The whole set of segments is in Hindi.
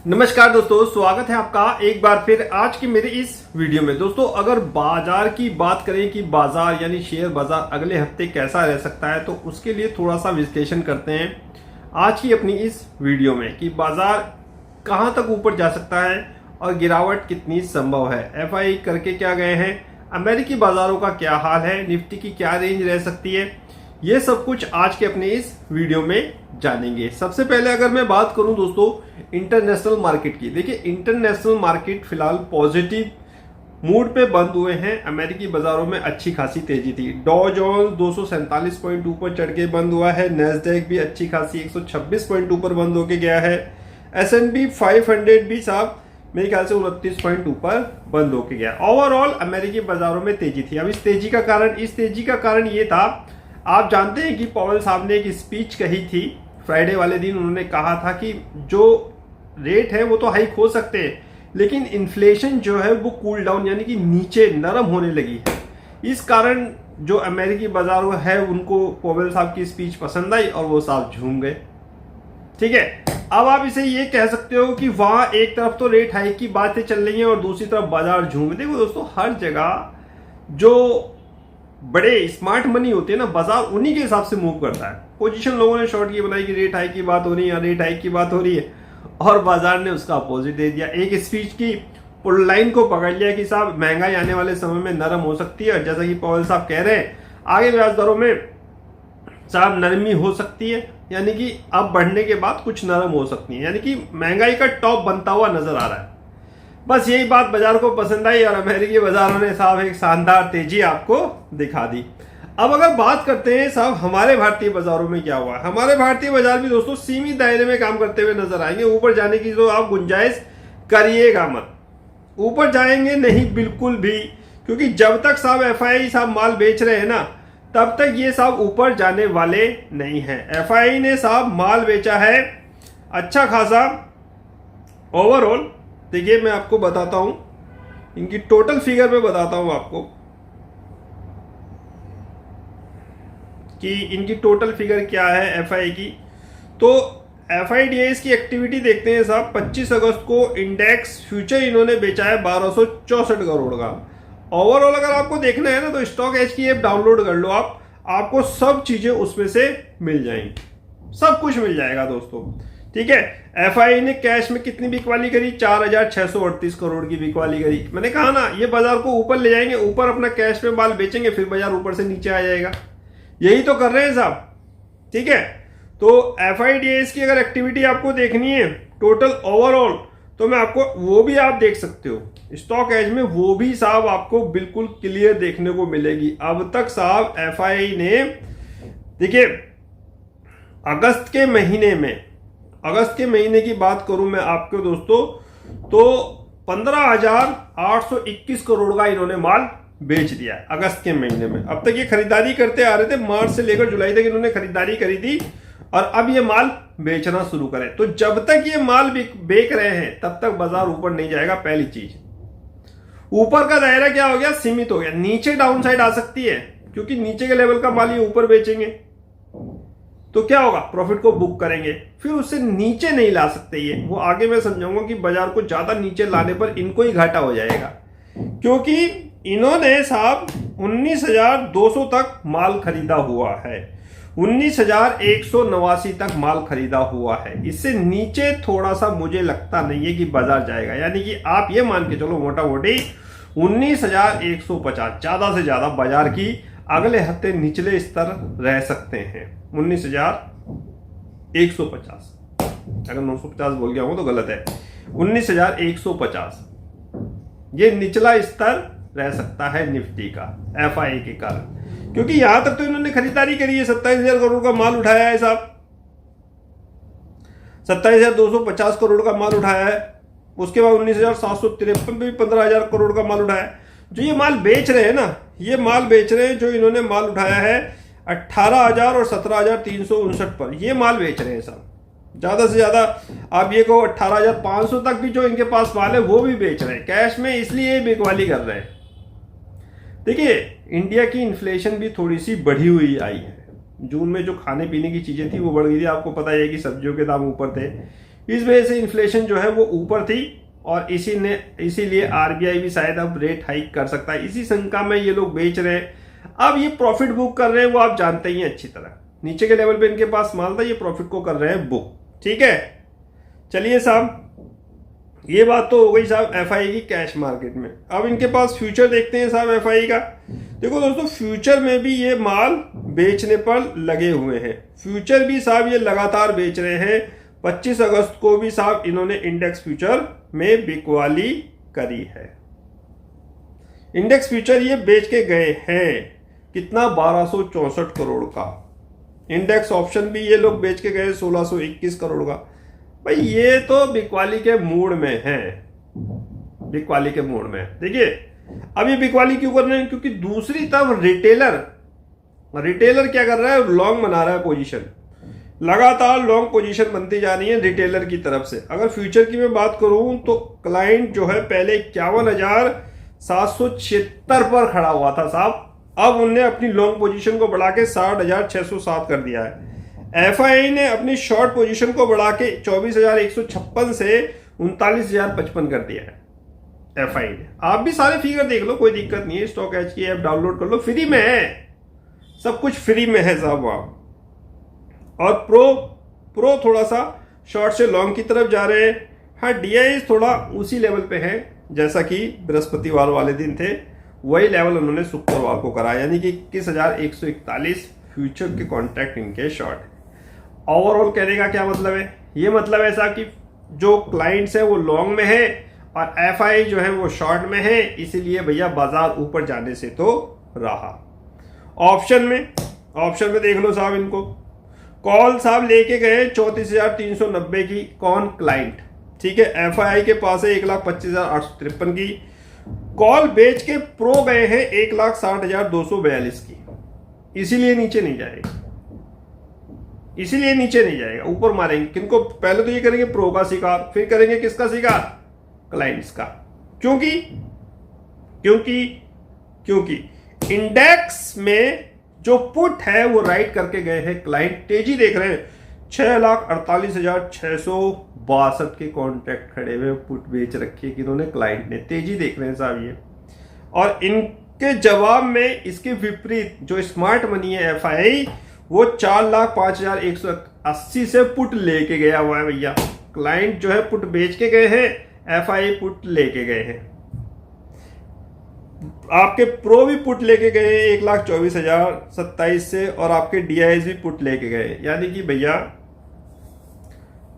नमस्कार दोस्तों, स्वागत है आपका एक बार फिर आज की मेरी इस वीडियो में। दोस्तों, अगर बाजार की बात करें कि बाजार यानी शेयर बाजार अगले हफ्ते कैसा रह सकता है, तो उसके लिए थोड़ा सा विश्लेषण करते हैं आज की अपनी इस वीडियो में कि बाजार कहां तक ऊपर जा सकता है और गिरावट कितनी संभव है। एफआई करके क्या गए हैं, अमेरिकी बाजारों का क्या हाल है, निफ्टी की क्या रेंज रह सकती है, ये सब कुछ आज के अपने इस वीडियो में जानेंगे। सबसे पहले अगर मैं बात करूं दोस्तों इंटरनेशनल मार्केट की, देखिए इंटरनेशनल मार्केट फिलहाल पॉजिटिव मूड पे बंद हुए हैं। अमेरिकी बाजारों में अच्छी खासी तेजी थी। डॉ जोन्स 247 पॉइंट ऊपर चढ़ के बंद हुआ है। नेस्डैक भी अच्छी खासी 126 पॉइंट ऊपर बंद होके गया है। S&P 500 भी साहब मेरे ख्याल से 29 पॉइंट ऊपर बंद होके गया। ओवरऑल अमेरिकी बाजारों में तेजी थी। अब इस तेजी का कारण ये था, आप जानते हैं कि पॉवेल साहब ने एक स्पीच कही थी फ्राइडे वाले दिन। उन्होंने कहा था कि जो रेट है वो तो हाइक हो सकते हैं, लेकिन इन्फ्लेशन जो है वो कूल डाउन यानी कि नीचे नरम होने लगी है। इस कारण जो अमेरिकी बाजार है उनको पॉवेल साहब की स्पीच पसंद आई और वो साहब झूम गए। ठीक है, अब आप इसे ये कह सकते हो कि वहां एक तरफ तो रेट हाइक की बातें चल रही हैं और दूसरी तरफ बाजार झूम। देखो दोस्तों, हर जगह जो बड़े स्मार्ट मनी होते हैं ना, बाजार उन्हीं के हिसाब से मूव करता है। पोजीशन लोगों ने शॉर्ट की बनाई कि रेट हाइक की बात हो रही है, रेट हाइक की बात हो रही है, और बाजार ने उसका अपोजिट दे दिया। एक स्पीच की पुल लाइन को पकड़ लिया कि साहब महंगाई आने वाले समय में नरम हो सकती है, जैसा कि पॉवेल साहब कह रहे हैं आगे ब्याज दरों में साहब नरमी हो सकती है, यानी कि अब बढ़ने के बाद कुछ नरम हो सकती है, यानी कि महंगाई का टॉप बनता हुआ नजर आ रहा है। बस यही बात बाजार को पसंद आई और अमेरिकी बाजारों ने साहब एक शानदार तेजी आपको दिखा दी। अब अगर बात करते हैं साहब हमारे भारतीय बाजारों में क्या हुआ है, हमारे भारतीय बाजार भी दोस्तों सीमित दायरे में काम करते हुए नजर आएंगे। ऊपर जाने की तो आप गुंजाइश करिएगा मत, ऊपर जाएंगे नहीं बिल्कुल भी, क्योंकि जब तक साहब एफआई साहब माल बेच रहे हैं ना, तब तक ये साहब ऊपर जाने वाले नहीं है। एफआई ने साहब माल बेचा है अच्छा खासा ओवरऑल। देखिए मैं आपको बताता हूं, इनकी टोटल फिगर में बताता हूं आपको कि इनकी टोटल फिगर क्या है एफआई की। तो एफआईडीएस की एक्टिविटी देखते हैं साहब। 25 अगस्त को इंडेक्स फ्यूचर इन्होंने बेचा है 1264 करोड़ का। ओवरऑल अगर आपको देखना है ना, तो स्टॉक एज की ऐप डाउनलोड कर लो आप, आपको सब चीजें उसमें से मिल जाएंगी, सब कुछ मिल जाएगा दोस्तों। ठीक है, एफआई ने कैश में कितनी बिकवाली करी, 4638 करोड़ की बिकवाली करी। मैंने कहा ना ये बाजार को ऊपर ले जाएंगे, ऊपर अपना कैश में माल बेचेंगे, फिर बाजार ऊपर से नीचे आ जाएगा। यही तो कर रहे हैं साहब। ठीक है, तो एफआईडीएस की अगर एक्टिविटी आपको देखनी है टोटल ओवरऑल, तो मैं आपको वो भी आप देख सकते हो स्टॉक एज में, वो भी साहब आपको बिल्कुल क्लियर देखने को मिलेगी। अब तक साहब एफआई ने देखिए अगस्त के महीने की बात करूं मैं आपको दोस्तों, तो 15,821 करोड़ का इन्होंने माल बेच दिया अगस्त के महीने में। अब तक ये खरीदारी करते आ रहे थे, मार्च से लेकर जुलाई तक इन्होंने खरीदारी करी थी और अब ये माल बेचना शुरू करें। तो जब तक ये माल बेच रहे हैं तब तक बाजार ऊपर नहीं जाएगा। पहली चीज, ऊपर का दायरा क्या हो गया, सीमित हो गया। नीचे डाउन साइड आ सकती है, क्योंकि नीचे के लेवल का माल ये ऊपर बेचेंगे तो क्या होगा, प्रॉफिट को बुक करेंगे, फिर उससे नीचे नहीं ला सकते। ये वो आगे मैं समझाऊंगा कि बाजार को ज्यादा नीचे लाने पर इनको ही घाटा हो जाएगा, क्योंकि इन्होंने साहब 19,200 तक माल खरीदा हुआ है, 19,189 तक माल खरीदा हुआ है। इससे नीचे थोड़ा सा मुझे लगता नहीं है कि बाजार जाएगा, यानी कि आप ये मान के चलो मोटा मोटी 19,150 ज्यादा से ज्यादा बाजार की अगले हफ्ते निचले स्तर रह सकते हैं। 19,150, अगर 950 बोल गया हूं तो गलत है, 19,150 ये निचला स्तर रह सकता है निफ्टी का एफआई के कारण, क्योंकि यहां तक तो इन्होंने खरीदारी करी है। 27,000 करोड़ का माल उठाया है साहब, 27,250 करोड़ का माल उठाया है। उसके बाद 19,753 में भी 15,000 करोड़ का माल उठाया है। जो ये माल बेच रहे हैं ना, ये माल बेच रहे हैं, जो इन्होंने माल उठाया है 18,000 और 17,359 पर, ये माल बेच रहे हैं साहब। ज्यादा से ज्यादा आप ये कहो 18,500 तक भी जो इनके पास माल है वो भी बेच रहे हैं कैश में, इसलिए बिकवाली कर रहे हैं। देखिए इंडिया की इन्फ्लेशन भी थोड़ी सी बढ़ी हुई आई है। जून में जो खाने पीने की चीजें थी वो बढ़ गई थी। आपको पता है कि सब्जियों के दाम ऊपर थे, इस वजह से इन्फ्लेशन जो है वो ऊपर थी और इसीलिए आरबीआई भी शायद अब रेट हाइक कर सकता है। इसी शंका में ये लोग बेच रहे हैं। अब ये प्रॉफिट बुक कर रहे हैं, वो आप जानते ही हैं अच्छी तरह। नीचे के लेवल पे इनके पास माल था, ये प्रॉफिट को कर रहे हैं बुक। ठीक है, चलिए साहब, ये बात तो हो गई साहब एफआई की कैश मार्केट में। अब इनके पास फ्यूचर देखते हैं साहब एफआई का। देखो दोस्तों, फ्यूचर में भी ये माल बेचने पर लगे हुए हैं। फ्यूचर भी साहब ये लगातार बेच रहे हैं। 25 अगस्त को भी साहब इन्होंने इंडेक्स फ्यूचर में बिकवाली करी है। इंडेक्स फ्यूचर ये बेच के गए हैं कितना, 1264 करोड़ का। इंडेक्स ऑप्शन भी ये लोग बेच के गए 1621 करोड़ का। भाई ये तो बिकवाली के मूड में है, बिकवाली के मूड में। देखिए अब ये बिकवाली क्यों कर रहे हैं, क्योंकि दूसरी तरफ रिटेलर क्या कर रहा है, लॉन्ग बना रहा है पोजीशन। लगातार लॉन्ग पोजीशन बनती जा रही है रिटेलर की तरफ से। अगर फ्यूचर की मैं बात करूं तो क्लाइंट जो है पहले 51,776 पर खड़ा हुआ था साहब, अब उनने अपनी लॉन्ग पोजीशन को बढ़ा के 60,607 कर दिया है। एफआई ने अपनी शॉर्ट पोजीशन को बढ़ा के 24,156 से 39,055 कर दिया है एफआई ने। आप भी सारे फिगर देख लो, कोई दिक्कत नहीं है। स्टॉक एज की ऐप डाउनलोड कर लो, फ्री में है, सब कुछ फ्री में है साहब आप। और प्रो थोड़ा सा शॉर्ट से लॉन्ग की तरफ जा रहे हैं। हाँ, डीआई थोड़ा उसी लेवल पे है जैसा कि बृहस्पतिवार वाले दिन थे, वही लेवल उन्होंने शुक्रवार को करा, यानी कि 21,141 फ्यूचर के कॉन्ट्रैक्ट इनके शॉर्ट है। ओवरऑल कहने का क्या मतलब है, ये मतलब है साहब कि जो क्लाइंट्स है वो लॉन्ग में है और एफआई जो है वो शॉर्ट में है, इसीलिए भैया बाजार ऊपर जाने से तो रहा। ऑप्शन में देख लो साहब, इनको कॉल साहब लेके गए 34,390 की, कौन, क्लाइंट। ठीक है, एफआई के पास है 1,25,853 की। कॉल बेच के प्रो गए हैं 1,60,242 की, इसीलिए नीचे नहीं जाएगा, ऊपर मारेंगे। किनको, पहले तो ये करेंगे प्रो का शिकार, फिर करेंगे किसका शिकार, क्लाइंट्स का। क्योंकि इंडेक्स में जो पुट है वो राइट करके गए हैं क्लाइंट, तेजी देख रहे हैं। 6,48,662 के कॉन्ट्रैक्ट खड़े हुए, पुट बेच रखी है किन्होंने, क्लाइंट ने, तेजी देख रहे हैं साहब ये। और इनके जवाब में इसके विपरीत जो स्मार्ट मनी है एफआई, वो 4,05,180 से पुट लेके गया हुआ है भैया। क्लाइंट जो है पुट बेच के गए हैं, एफआई पुट लेके गए हैं। आपके प्रो भी पुट लेके गए 1,24,027 से, और आपके डीआईएस भी पुट लेके गए, यानी कि भैया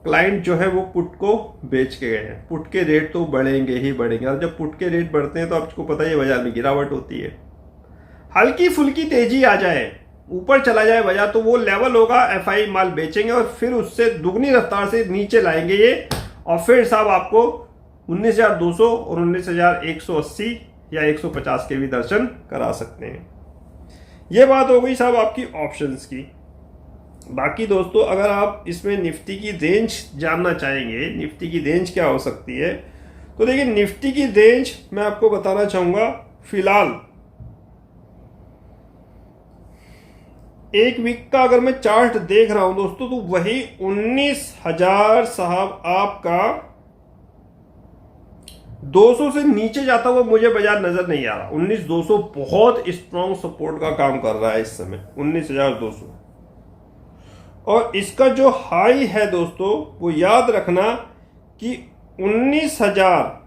क्लाइंट जो है वो पुट को बेच के गए हैं। पुट के रेट तो बढ़ेंगे ही बढ़ेंगे, और जब पुट के रेट बढ़ते हैं तो आपको पता है बाजार में गिरावट होती है। हल्की फुल्की तेजी आ जाए, ऊपर चला जाए बाजार, तो वो लेवल होगा, एफआई माल बेचेंगे और फिर उससे दुगनी रफ्तार से नीचे लाएंगे ये, और फिर साहब आपको 19,200 और 19,180 या 150 के भी दर्शन करा सकते हैं। ये बात हो गई साहब आपकी ऑप्शंस की। बाकी दोस्तों, अगर आप इसमें निफ्टी की रेंज जानना चाहेंगे, निफ्टी की रेंज क्या हो सकती है, तो देखिए निफ्टी की रेंज मैं आपको बताना चाहूंगा। फिलहाल एक वीक का अगर मैं चार्ट देख रहा हूं दोस्तों, तो वही 19,000 साहब आपका 200 से नीचे जाता हुआ मुझे बाजार नजर नहीं आ रहा। 19,200 बहुत स्ट्रॉन्ग सपोर्ट का काम कर रहा है इस समय, 19,200। और इसका जो हाई है दोस्तों, वो याद रखना कि 19,000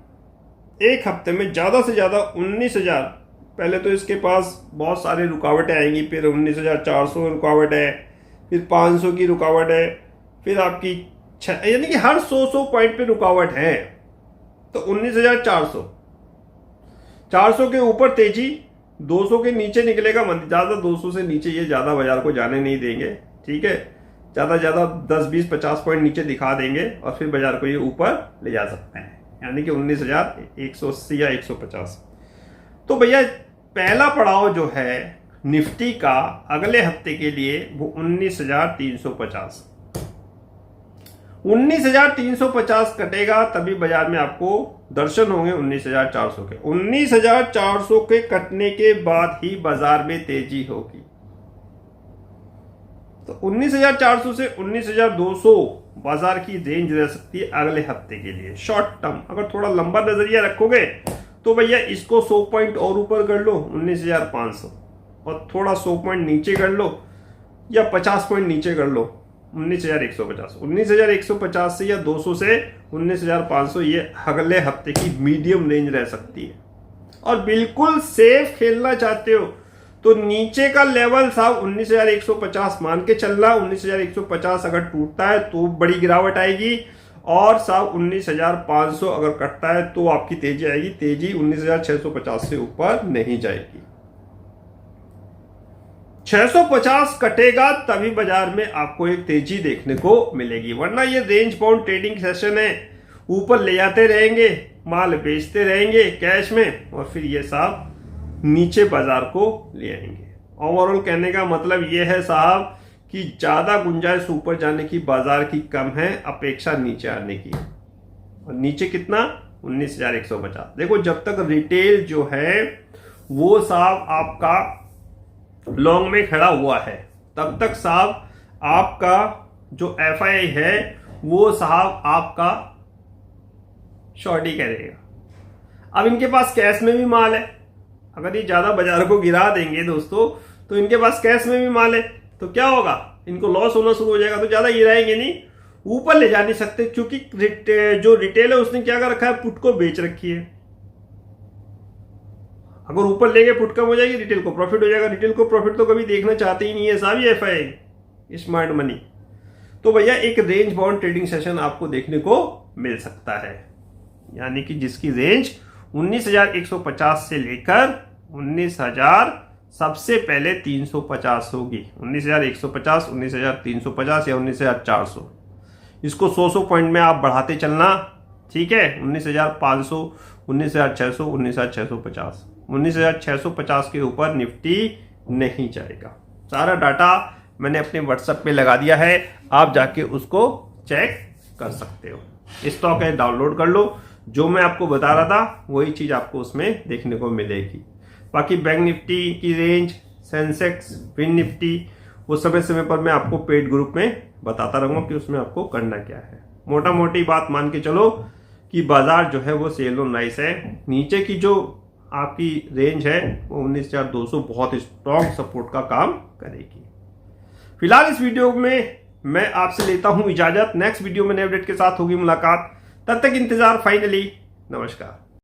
एक हफ्ते में ज्यादा से ज्यादा 19,000। पहले तो इसके पास बहुत सारी रुकावटें आएंगी, फिर 19,400 रुकावट है, फिर 500 की रुकावट है, फिर आपकी यानी कि हर 100 पॉइंट पे रुकावट है। तो 19,400, 400 के ऊपर तेजी, 200 के नीचे निकलेगा मंदी। ज्यादा 200 से नीचे ये ज्यादा बाजार को जाने नहीं देंगे। ठीक है, ज्यादा 10, 20, 50 पॉइंट नीचे दिखा देंगे और फिर बाजार को ये ऊपर ले जा सकते हैं, यानी कि 19,180 या 150। तो भैया पहला पड़ाव जो है निफ्टी का अगले हफ्ते के लिए वो 19,350, 19,350 कटेगा, तभी बाजार में आपको दर्शन होंगे 19,400 के। 19,400 के कटने के बाद ही बाजार में तेजी होगी। तो 19,400 से 19,200 बाजार की रेंज रह सकती है अगले हफ्ते के लिए शॉर्ट टर्म। अगर थोड़ा लंबा नजरिया रखोगे तो भैया इसको 100 पॉइंट और ऊपर कर लो 19,500, और थोड़ा 100 पॉइंट नीचे कर लो या 50 पॉइंट नीचे कर लो 19,150। 19,150 से या 200 से 19,500 ये अगले हफ्ते की मीडियम रेंज रह सकती है। और बिल्कुल सेफ खेलना चाहते हो तो नीचे का लेवल साहब 19,150 मान के चलना। 19,150 अगर टूटता है तो बड़ी गिरावट आएगी, और साहब 19,500 अगर कटता है तो आपकी तेजी आएगी। तेजी 19,650 से ऊपर नहीं जाएगी। 650 कटेगा तभी बाजार में आपको एक तेजी देखने को मिलेगी, वरना ये रेंज बाउंड ट्रेडिंग सेशन है। ऊपर ले जाते रहेंगे, माल बेचते रहेंगे कैश में, और फिर ये साहब नीचे बाजार को ले आएंगे। ओवरऑल कहने का मतलब ये है साहब कि ज्यादा गुंजाइश ऊपर जाने की बाजार की कम है अपेक्षा नीचे आने की। और नीचे कितना? 19,150। देखो जब तक रिटेल जो है वो साहब आपका लॉन्ग में खड़ा हुआ है तब तक साहब आपका जो एफआई है वो साहब आपका शॉर्ट ही करेगा। अब इनके पास कैश में भी माल है, अगर ये ज्यादा बाजार को गिरा देंगे दोस्तों तो इनके पास कैश में भी माल है, तो क्या होगा? इनको लॉस होना शुरू हो जाएगा, तो ज्यादा गिराएंगे नहीं, ऊपर ले जा नहीं सकते, क्योंकि जो रिटेल है उसने क्या कर रखा है, पुट को बेच रखी है। अगर ऊपर लेके पुट कम हो जाएगी, रिटेल को प्रॉफिट हो जाएगा। रिटेल को प्रॉफिट तो कभी देखना चाहते ही नहीं है साहब ये एफआई स्मार्ट मनी। तो भैया एक रेंज बाउंड ट्रेडिंग सेशन आपको देखने को मिल सकता है, यानी कि जिसकी रेंज 19,150 से लेकर 19,000 सबसे पहले 350 होगी। 19,150, 19,350 या 19,400। इसको 100 पॉइंट में आप बढ़ाते चलना, ठीक है। 19,500, 19,600, 19,650, 19,650 के ऊपर निफ्टी नहीं जाएगा। सारा डाटा मैंने अपने व्हाट्सएप पे लगा दिया है, आप जाके उसको चेक कर सकते हो। स्टॉक है डाउनलोड कर लो, जो मैं आपको बता रहा था वही चीज आपको उसमें देखने को मिलेगी। बाकी बैंक निफ्टी की रेंज, सेंसेक्स, फिन निफ्टी, वो समय समय पर मैं आपको पेड ग्रुप में बताता रहूंगा कि उसमें आपको करना क्या है। मोटा मोटी बात मान के चलो कि बाजार जो है वो सेल ऑन राइस है। नीचे की जो आपकी रेंज है वो 19,200 बहुत स्ट्रॉन्ग सपोर्ट का काम करेगी। फिलहाल इस वीडियो में मैं आपसे लेता हूं इजाजत। नेक्स्ट वीडियो में नए अपडेट के साथ होगी मुलाकात, तब तक इंतजार। फाइनली नमस्कार।